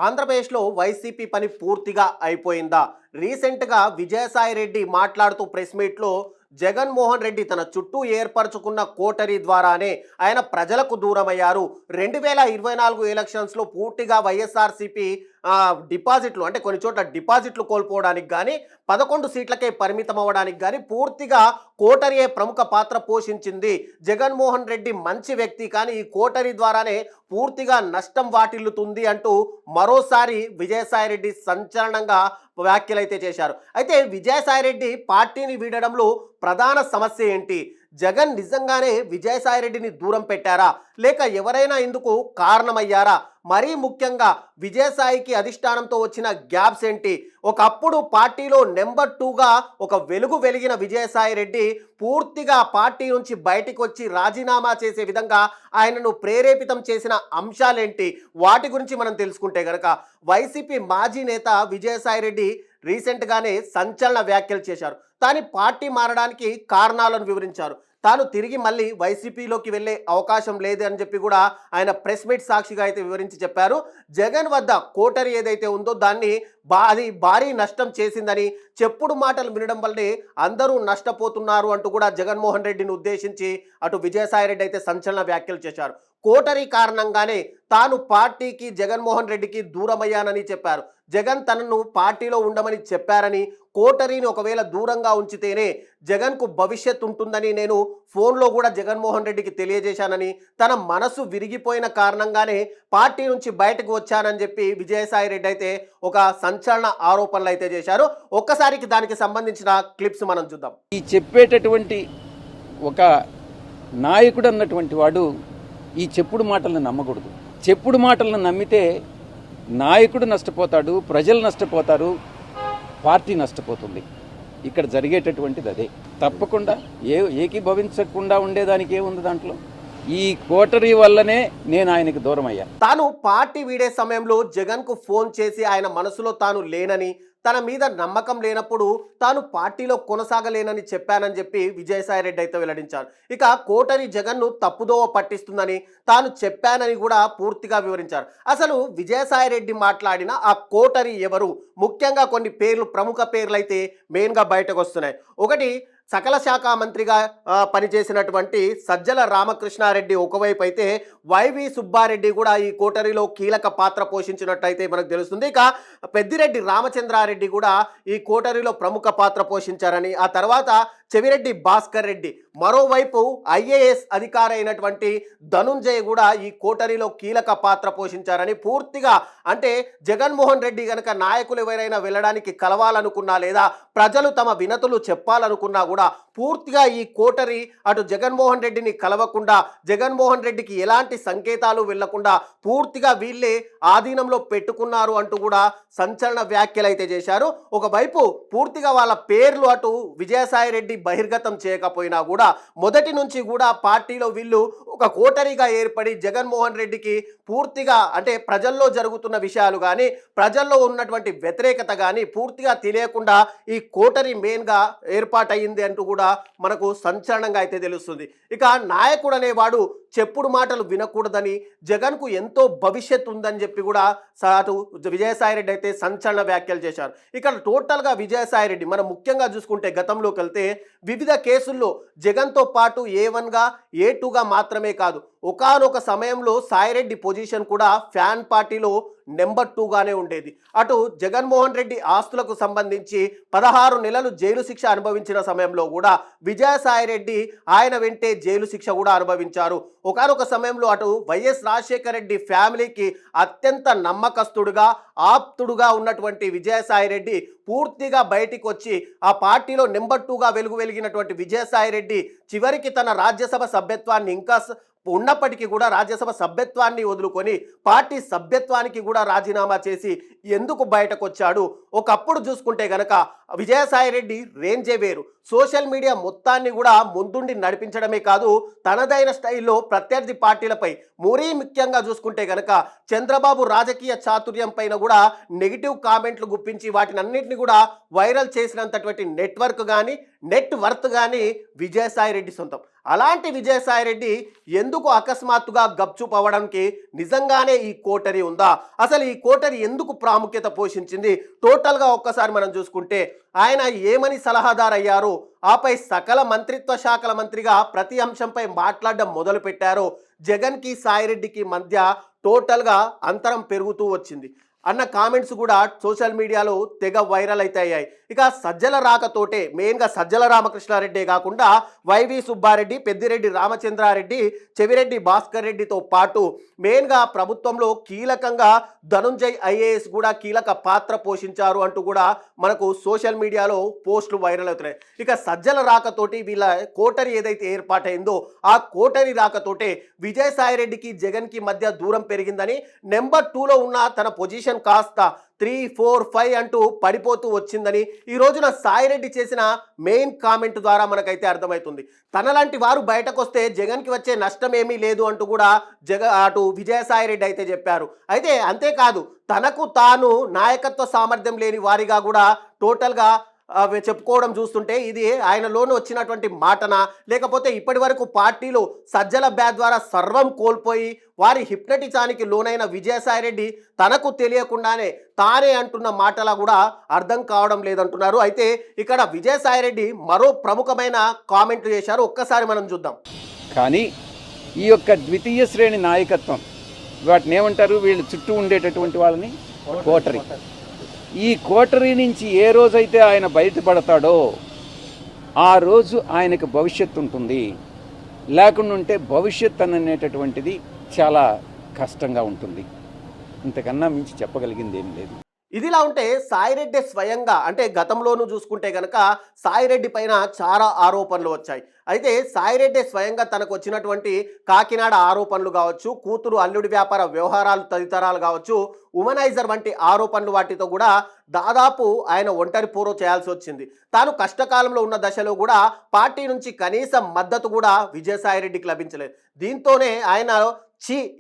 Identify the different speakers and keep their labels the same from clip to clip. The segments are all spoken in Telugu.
Speaker 1: ఆంధ్రప్రదేశ్లో వైసీపీ పని పూర్తిగా అయిపోయిందా? రీసెంట్‌గా విజయసాయి రెడ్డి మాట్లాడుతూ ప్రెస్ మీట్‌లో జగన్మోహన్ రెడ్డి తన చుట్టూ ఏర్పరచుకున్న కోటరీ ద్వారానే ఆయన ప్రజలకు దూరమయ్యారు. 2024 ఎలక్షన్స్‌లో పూర్తిగా వైఎస్ఆర్‌సీపీ డిపాజిట్లు అంటే కొన్ని చోట్ల డిపాజిట్లు కోల్పోవడానికి గానీ, 11 సీట్లకే పరిమితం అవ్వడానికి గానీ పూర్తిగా కోటరీయే ప్రముఖ పాత్ర పోషించింది. జగన్మోహన్ రెడ్డి మంచి వ్యక్తి కానీ ఈ కోటరీ ద్వారానే పూర్తిగా నష్టం వాటిల్లుతుంది అంటూ మరోసారి విజయసాయిరెడ్డి సంచలనంగా వ్యాఖ్యలైతే చేశారు. అయితే విజయసాయిరెడ్డి పార్టీని వీడడంలో ప్రధాన సమస్య ఏంటి? జగన్ నిజంగానే విజయసాయిరెడ్డిని దూరం పెట్టారా? లేక ఎవరైనా ఇందుకు కారణమయ్యారా? మరీ ముఖ్యంగా విజయసాయికి అధిష్టానంతో వచ్చిన గ్యాప్స్ ఏంటి? ఒకప్పుడు పార్టీలో నెంబర్ 2గా ఒక వెలుగు వెలిగిన విజయసాయిరెడ్డి పూర్తిగా పార్టీ నుంచి బయటికి వచ్చి రాజీనామా చేసే విధంగా ఆయనను ప్రేరేపితం చేసిన అంశాలేంటి? వాటి గురించి మనం తెలుసుకుంటే గనక వైసీపీ మాజీ నేత విజయసాయిరెడ్డి రీసెంట్గానే సంచలన వ్యాఖ్యలు చేశారు. తాను పార్టీ మారడానికి కారణాలను వివరించారు. తాను తిరిగి మళ్ళీ వైసీపీలోకి వెళ్ళే అవకాశం లేదు అని చెప్పి కూడా ఆయన ప్రెస్ మీట్ సాక్షిగా అయితే వివరించి చెప్పారు. జగన్ వద్ద కోటరీ ఏదైతే ఉందో దాన్ని అది భారీ నష్టం చేసిందని, చెప్పుడు మాటలు వినడం వల్లే అందరూ నష్టపోతున్నారు అంటూ కూడా జగన్మోహన్ రెడ్డిని ఉద్దేశించి అటు విజయసాయిరెడ్డి అయితే సంచలన వ్యాఖ్యలు చేశారు. కోటరీ కారణంగానే తాను పార్టీకి జగన్మోహన్ రెడ్డికి దూరమయ్యానని చెప్పారు. జగన్ తనను పార్టీలో ఉండమని చెప్పారని, కోటరీని ఒకవేళ దూరంగా ఉంచితేనే జగన్కు భవిష్యత్ ఉంటుందని నేను ఫోన్లో కూడా జగన్మోహన్ రెడ్డికి తెలియజేశానని, తన మనసు విరిగిపోయిన కారణంగానే పార్టీ నుంచి బయటకు వచ్చానని చెప్పి విజయసాయిరెడ్డి అయితే ఒక సంచలన ఆరోపణలు అయితే చేశారు. ఒక్కసారికి దానికి సంబంధించిన క్లిప్స్ మనం చూద్దాం.
Speaker 2: ఈ చెప్పేటటువంటి ఒక నాయకుడు అన్నటువంటి వాడు ఈ చెప్పుడు మాటలను నమ్మకూడదు. చెప్పుడు మాటలను నమ్మితే నాయకుడు నష్టపోతాడు, ప్రజలు నష్టపోతారు, పార్టీ నష్టపోతుంది. ఇక్కడ జరిగేటటువంటిది అదే. తప్పకుండా ఏకీభవించకుండా ఉండేదానికి ఏముంది దాంట్లో? ఈ కోటరీ వల్లనే నేను ఆయనకి దూరం అయ్యా.
Speaker 1: తాను పార్టీ వీడే సమయంలో జగన్కు ఫోన్ చేసి ఆయన మనసులో తాను లేనని, తన మీద నమ్మకం లేనప్పుడు తాను పార్టీలో కొనసాగలేనని చెప్పానని చెప్పి విజయసాయిరెడ్డి అయితే వెల్లడించారు. ఇక కోటరీ జగన్ను తప్పుదోవ పట్టిస్తుందని తాను చెప్పానని కూడా పూర్తిగా వివరించారు. అసలు విజయసాయిరెడ్డి మాట్లాడిన ఆ కోటరీ ఎవరు? ముఖ్యంగా కొన్ని పేర్లు, ప్రముఖ పేర్లు అయితే మెయిన్గా బయటకు వస్తున్నాయి. ఒకటి, సకల శాఖ మంత్రిగా పనిచేసినటువంటి సజ్జల రామకృష్ణారెడ్డి ఒకవైపు అయితే, వైవి సుబ్బారెడ్డి కూడా ఈ కోటరీలో కీలక పాత్ర పోషించినట్టయితే మనకు తెలుస్తుంది. ఇక పెద్దిరెడ్డి రామచంద్రారెడ్డి కూడా ఈ కోటరీలో ప్రముఖ పాత్ర పోషించారని, ఆ తర్వాత చెవిరెడ్డి భాస్కర్ రెడ్డి, మరోవైపు ఐఏఎస్ అధికారి అయినటువంటి ధనుంజయ్ కూడా ఈ కోటరీలో కీలక పాత్ర పోషించారని పూర్తిగా, అంటే జగన్మోహన్ రెడ్డి కనుక నాయకులు ఎవరైనా వెళ్ళడానికి కలవాలనుకున్నా లేదా ప్రజలు తమ వినతులు చెప్పాలనుకున్నా కూడా పూర్తిగా ఈ కోటరీ అటు జగన్మోహన్ రెడ్డిని కలవకుండా, జగన్మోహన్ రెడ్డికి ఎలాంటి సంకేతాలు వెళ్లకుండా పూర్తిగా వీళ్ళే ఆధీనంలో పెట్టుకున్నారు అంటూ కూడా సంచలన వ్యాఖ్యలు అయితే చేశారు. ఒకవైపు పూర్తిగా వాళ్ళ పేర్లు అటు విజయసాయిరెడ్డి బహిర్గతం చేయకపోయినా కూడా మొదటి నుంచి కూడా పార్టీలో వీళ్ళు ఒక కోటరీగా ఏర్పడి జగన్మోహన్ రెడ్డికి పూర్తిగా, అంటే ప్రజల్లో జరుగుతున్న విషయాలు కానీ ప్రజల్లో ఉన్నటువంటి వ్యతిరేకత కానీ పూర్తిగా తెలియకుండా ఈ కోటరీ మెయిన్గా ఏర్పాటయింది అంటూ కూడా మనకు సంచలనంగా అయితే తెలుస్తుంది. ఇక నాయకుడు అనేవాడు చెప్పుడు మాటలు వినకూడదని, జగన్కు ఎంతో భవిష్యత్తు ఉందని చెప్పి కూడా అటు విజయసాయిరెడ్డి అయితే సంచలన వ్యాఖ్యలు చేశారు. ఇక్కడ టోటల్గా విజయసాయిరెడ్డి మనం ముఖ్యంగా చూసుకుంటే గతంలోకి వెళ్తే వివిధ కేసుల్లో జగన్తో పాటు A1గా A2గా మాత్రమే కాదు, ఒకానొక సమయంలో సాయిరెడ్డి పొజిషన్ కూడా ఫ్యాన్ పార్టీలో నెంబర్ 2గానే ఉండేది. అటు జగన్మోహన్ రెడ్డి ఆస్తులకు సంబంధించి 16 నెలలు జైలు శిక్ష అనుభవించిన సమయంలో కూడా విజయసాయిరెడ్డి ఆయన వెంటే జైలు శిక్ష కూడా అనుభవించారు. ఒకానొక సమయంలో అటు వైఎస్ రాజశేఖర రెడ్డి ఫ్యామిలీకి అత్యంత నమ్మకస్తుడుగా, ఆప్తుడుగా ఉన్నటువంటి విజయసాయిరెడ్డి పూర్తిగా బయటికి వచ్చి ఆ పార్టీలో నెంబర్ 2గా వెలిగినటువంటి విజయసాయిరెడ్డి చివరికి తన రాజ్యసభ సభ్యత్వాన్ని ఇంకా ఉన్నప్పటికీ కూడా రాజ్యసభ సభ్యత్వాన్ని వదులుకొని పార్టీ సభ్యత్వానికి కూడా రాజీనామా చేసి ఎందుకు బయటకు వచ్చాడు? ఒకప్పుడు చూసుకుంటే గనక విజయసాయిరెడ్డి రేంజే వేరు. సోషల్ మీడియా మొత్తాన్ని కూడా ముందుండి నడిపించడమే కాదు, తనదైన స్టైల్లో ప్రత్యర్థి పార్టీలపై, మరీ ముఖ్యంగా చూసుకుంటే గనక చంద్రబాబు రాజకీయ చాతుర్యం పైన కూడా నెగిటివ్ కామెంట్లు గుప్పించి వాటిని అన్నింటినీ కూడా వైరల్ చేసినంతటువంటి నెట్వర్క్ కానీ నెట్ వర్త్ కానీ విజయసాయిరెడ్డి సొంతం. అలాంటి విజయసాయిరెడ్డి ఎందుకు అకస్మాత్తుగా గప్చుప్ అవ్వడానికి నిజంగానే ఈ కోటరీ ఉందా? అసలు ఈ కోటరీ ఎందుకు ప్రాముఖ్యత పోషించింది? టోటల్గా ఒక్కసారి మనం చూసుకుంటే ఆయన ఏమని సలహాదారు అయ్యారు, ఆపై సకల మంత్రిత్వ శాఖల మంత్రిగా ప్రతి అంశంపై మాట్లాడడం మొదలుపెట్టారు. జగన్కి సాయిరెడ్డికి మధ్య టోటల్గా అంతరం పెరుగుతూ వచ్చింది అన్న కామెంట్స్ కూడా సోషల్ మీడియాలో తెగ వైరల్ అయితే అయ్యాయి. ఇక సజ్జల రాకతోటే మెయిన్గా సజ్జల రామకృష్ణారెడ్డి కాకుండా వైవి సుబ్బారెడ్డి, పెద్దిరెడ్డి రామచంద్రారెడ్డి, చెవిరెడ్డి భాస్కర్ రెడ్డితో పాటు మెయిన్గా ప్రభుత్వంలో కీలకంగా ధనుంజయ్ ఐఏఎస్ కూడా కీలక పాత్ర పోషించారు అంటూ కూడా మనకు సోషల్ మీడియాలో పోస్టులు వైరల్ అవుతున్నాయి. ఇక సజ్జల రాకతోటి వీళ్ళ కోటరీ ఏదైతే ఏర్పాటైందో ఆ కోటరీ రాకతోటే విజయసాయిరెడ్డికి జగన్కి మధ్య దూరం పెరిగిందని, నెంబర్ 2లో ఉన్న తన పొజిషన్ కాస్త 3, 4, 5 అంటూ పడిపోతూ వచ్చిందని ఈ రోజున సాయిరెడ్డి చేసిన మెయిన్ కామెంట్ ద్వారా మనకైతే అర్థమవుతుంది. తనలాంటి వారు బయటకు వస్తే జగన్కి వచ్చే నష్టం ఏమీ లేదు అంటూ కూడా అటు విజయసాయిరెడ్డి అయితే చెప్పారు. అయితే అంతేకాదు తనకు తాను నాయకత్వ సామర్థ్యం లేని వారిగా కూడా టోటల్గా చెప్పుకోవడం చూస్తుంటే ఇది ఆయనలోనూ వచ్చినటువంటి మాటనా, లేకపోతే ఇప్పటి వరకు పార్టీలో సజ్జల బ్యాచ్ ద్వారా సర్వం కోల్పోయి వారి హిప్నటిజానికి లోనైన విజయసాయిరెడ్డి తనకు తెలియకుండానే తానే అంటున్న మాటలా కూడా అర్థం కావడం లేదంటున్నారు. అయితే ఇక్కడ విజయసాయిరెడ్డి మరో ప్రముఖమైన కామెంట్లు చేశారు. ఒక్కసారి మనం చూద్దాం.
Speaker 2: కానీ ఈ యొక్క ద్వితీయ శ్రేణి నాయకత్వం, వాటిని ఏమంటారు, వీళ్ళు చుట్టూ ఉండేటటువంటి వాళ్ళని కోటరీ. ఈ కోటరీ నుంచి ఏ రోజైతే ఆయన బయటపడతాడో ఆ రోజు ఆయనకు భవిష్యత్తు ఉంటుంది. లేకుండా ఉంటే భవిష్యత్ అనేటటువంటిది చాలా కష్టంగా ఉంటుంది. ఇంతకన్నా మించి చెప్పగలిగింది ఏం లేదు.
Speaker 1: ఇదిలా ఉంటే సాయిరెడ్డి స్వయంగా అంటే గతంలోనూ చూసుకుంటే కనుక సాయిరెడ్డి పైన చాలా ఆరోపణలు వచ్చాయి. అయితే సాయిరెడ్డి స్వయంగా తనకు వచ్చినటువంటి కాకినాడ ఆరోపణలు కావచ్చు, కూతురు అల్లుడి వ్యాపార వ్యవహారాలు తదితరాలు కావచ్చు, ఉమనైజర్ వంటి ఆరోపణలు వాటితో కూడా దాదాపు ఆయన ఒంటరి పోరు చేయాల్సి వచ్చింది. తాను కష్టకాలంలో ఉన్న దశలో కూడా పార్టీ నుంచి కనీస మద్దతు కూడా విజయసాయిరెడ్డికి లభించలేదు. దీంతోనే ఆయన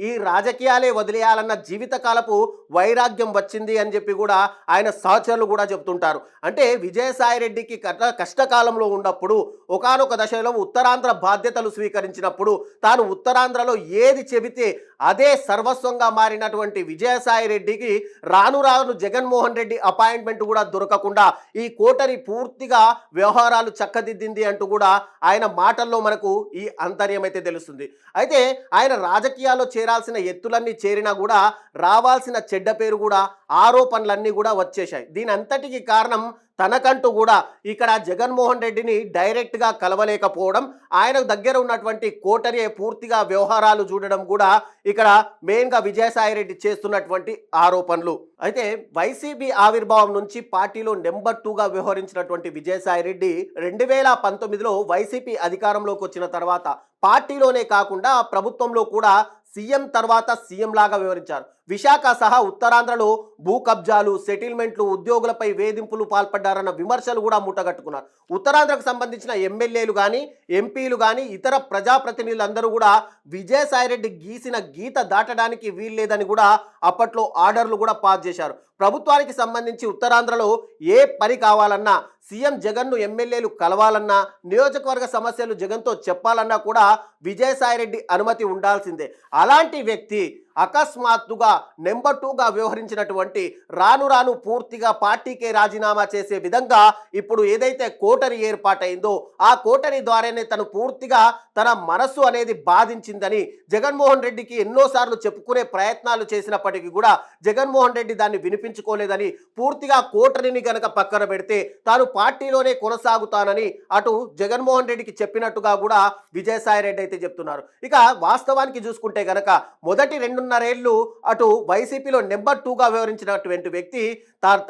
Speaker 1: ఈ రాజకీయాలే వదిలేయాలన్న జీవితకాలపు వైరాగ్యం వచ్చింది అని చెప్పి కూడా ఆయన సహచరులు కూడా చెప్తుంటారు. అంటే విజయసాయిరెడ్డికి కష్టకాలంలో ఉన్నప్పుడు ఒకానొక దశలో ఉత్తరాంధ్ర బాధ్యతలు స్వీకరించినప్పుడు తాను ఉత్తరాంధ్రలో ఏది చెబితే అదే సర్వస్వంగా మారినటువంటి విజయసాయిరెడ్డికి రాను రాను జగన్మోహన్ రెడ్డి అపాయింట్మెంట్ కూడా దొరకకుండా ఈ కోటరీ పూర్తిగా వ్యవహారాలు చక్కదిద్దింది అంటూ కూడా ఆయన మాటల్లో మనకు ఈ అంతర్యం అయితే తెలుస్తుంది. అయితే ఆయన రాజకీయాల్లో చేరాల్సిన ఎత్తులన్నీ చేరినా కూడా రావాల్సిన చెడ్డ పేరు కూడా ఆరోపణలన్నీ కూడా వచ్చేశాయి. దీని అంతటికి కారణం తనకంటూ కూడా ఇక్కడ జగన్మోహన్ రెడ్డిని డైరెక్ట్గా కలవలేకపోవడం, ఆయన దగ్గర ఉన్నటువంటి కోటరీ పూర్తిగా వ్యవహారాలు చూడడం కూడా ఇక్కడ మెయిన్గా విజయసాయిరెడ్డి చేస్తున్నటువంటి ఆరోపణలు. అయితే వైసీపీ ఆవిర్భావం నుంచి పార్టీలో నెంబర్ 2గా వ్యవహరించినటువంటి విజయసాయిరెడ్డి 2019లో వైసీపీ అధికారంలోకి వచ్చిన తర్వాత పార్టీలోనే కాకుండా ప్రభుత్వంలో కూడా సీఎం తర్వాత సీఎం లాగా వివరించారు. విశాఖ సహా ఉత్తరాంధ్రలో భూ కబ్జాలు, సెటిల్మెంట్లు, ఉద్యోగులపై వేధింపులు పాల్పడ్డారన్న విమర్శలు కూడా మూటగట్టుకున్నారు. ఉత్తరాంధ్రకు సంబంధించిన ఎమ్మెల్యేలు కానీ ఎంపీలు కానీ ఇతర ప్రజాప్రతినిధులందరూ కూడా విజయసాయిరెడ్డి గీసిన గీత దాటడానికి వీల్లేదని కూడా అప్పట్లో ఆర్డర్లు కూడా పాస్ చేశారు. ప్రభుత్వానికి సంబంధించి ఉత్తరాంధ్రలో ఏ పని కావాలన్నా, సీఎం జగన్ను ఎమ్మెల్యేలు కలవాలన్నా, నియోజకవర్గ సమస్యలు జగన్తో చెప్పాలన్నా కూడా విజయసాయిరెడ్డి అనుమతి ఉండాల్సిందే. అలాంటి వ్యక్తి అకస్మాత్తుగా నెంబర్ 2గా వ్యవహరించినటువంటి రాను రాను పూర్తిగా పార్టీకే రాజీనామా చేసే విధంగా ఇప్పుడు ఏదైతే కోటరీ ఏర్పాటైందో ఆ కోటరీ ద్వారానే తను పూర్తిగా తన మనస్సు అనేది బాధించిందని జగన్మోహన్ రెడ్డికి ఎన్నోసార్లు చెప్పుకునే ప్రయత్నాలు చేసినప్పటికీ కూడా జగన్మోహన్ రెడ్డి దాన్ని వినిపించుకోలేదని, పూర్తిగా కోటరీని గనక పక్కన పెడితే తాను పార్టీలోనే కొనసాగుతానని అటు జగన్మోహన్ రెడ్డికి చెప్పినట్టుగా కూడా విజయసాయిరెడ్డి అయితే చెప్తున్నారు. ఇక వాస్తవానికి చూసుకుంటే గనక మొదటి 2.5 ఏళ్ళు అటు వైసీపీలో నెంబర్ 2గా వ్యవహరించినటువంటి వ్యక్తి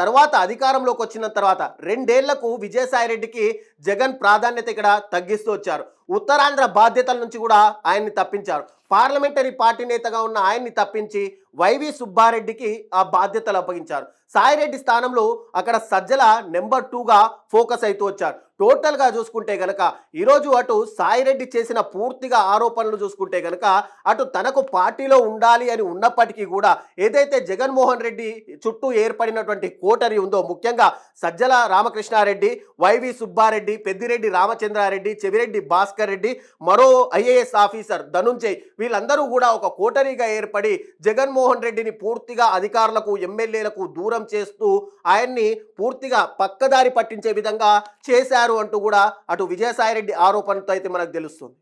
Speaker 1: తర్వాత అధికారంలోకి వచ్చిన తర్వాత 2 ఏళ్లకు విజయసాయిరెడ్డికి జగన్ ప్రాధాన్యత ఇక్కడ తగ్గిస్తూ వచ్చారు. ఉత్తరాంధ్ర బాధ్యతల నుంచి కూడా ఆయన్ని తప్పించారు. పార్లమెంటరీ పార్టీ నేతగా ఉన్న ఆయన్ని తప్పించి వైవి సుబ్బారెడ్డికి ఆ బాధ్యతలు అప్పగించారు. సాయిరెడ్డి స్థానంలో అక్కడ సజ్జల నెంబర్ 2గా ఫోకస్ అవుతూ వచ్చారు. టోటల్గా చూసుకుంటే గనక ఈరోజు అటు సాయిరెడ్డి చేసిన పూర్తిగా ఆరోపణలు చూసుకుంటే గనక అటు తనకు పార్టీలో ఉండాలి అని ఉన్నప్పటికీ కూడా ఏదైతే జగన్మోహన్ రెడ్డి చుట్టూ ఏర్పడినటువంటి కోటరీ ఉందో, ముఖ్యంగా సజ్జల రామకృష్ణారెడ్డి, వైవి సుబ్బారెడ్డి, పెద్దిరెడ్డి రామచంద్రారెడ్డి, చెవిరెడ్డి భాస్కర్ రెడ్డి, మరో ఐఏఎస్ ఆఫీసర్ ధనుంజయ్, వీళ్ళందరూ కూడా ఒక కోటరీగా ఏర్పడి జగన్మోహన్ రెడ్డిని పూర్తిగా అధికారులకు ఎమ్మెల్యేలకు దూరం చేస్తూ ఆయన్ని పూర్తిగా పక్కదారి పట్టించే విధంగా చేశారు అంటూ కూడా అటు విజయసాయిరెడ్డి ఆరోపణతో అయితే మనకు తెలుస్తుంది.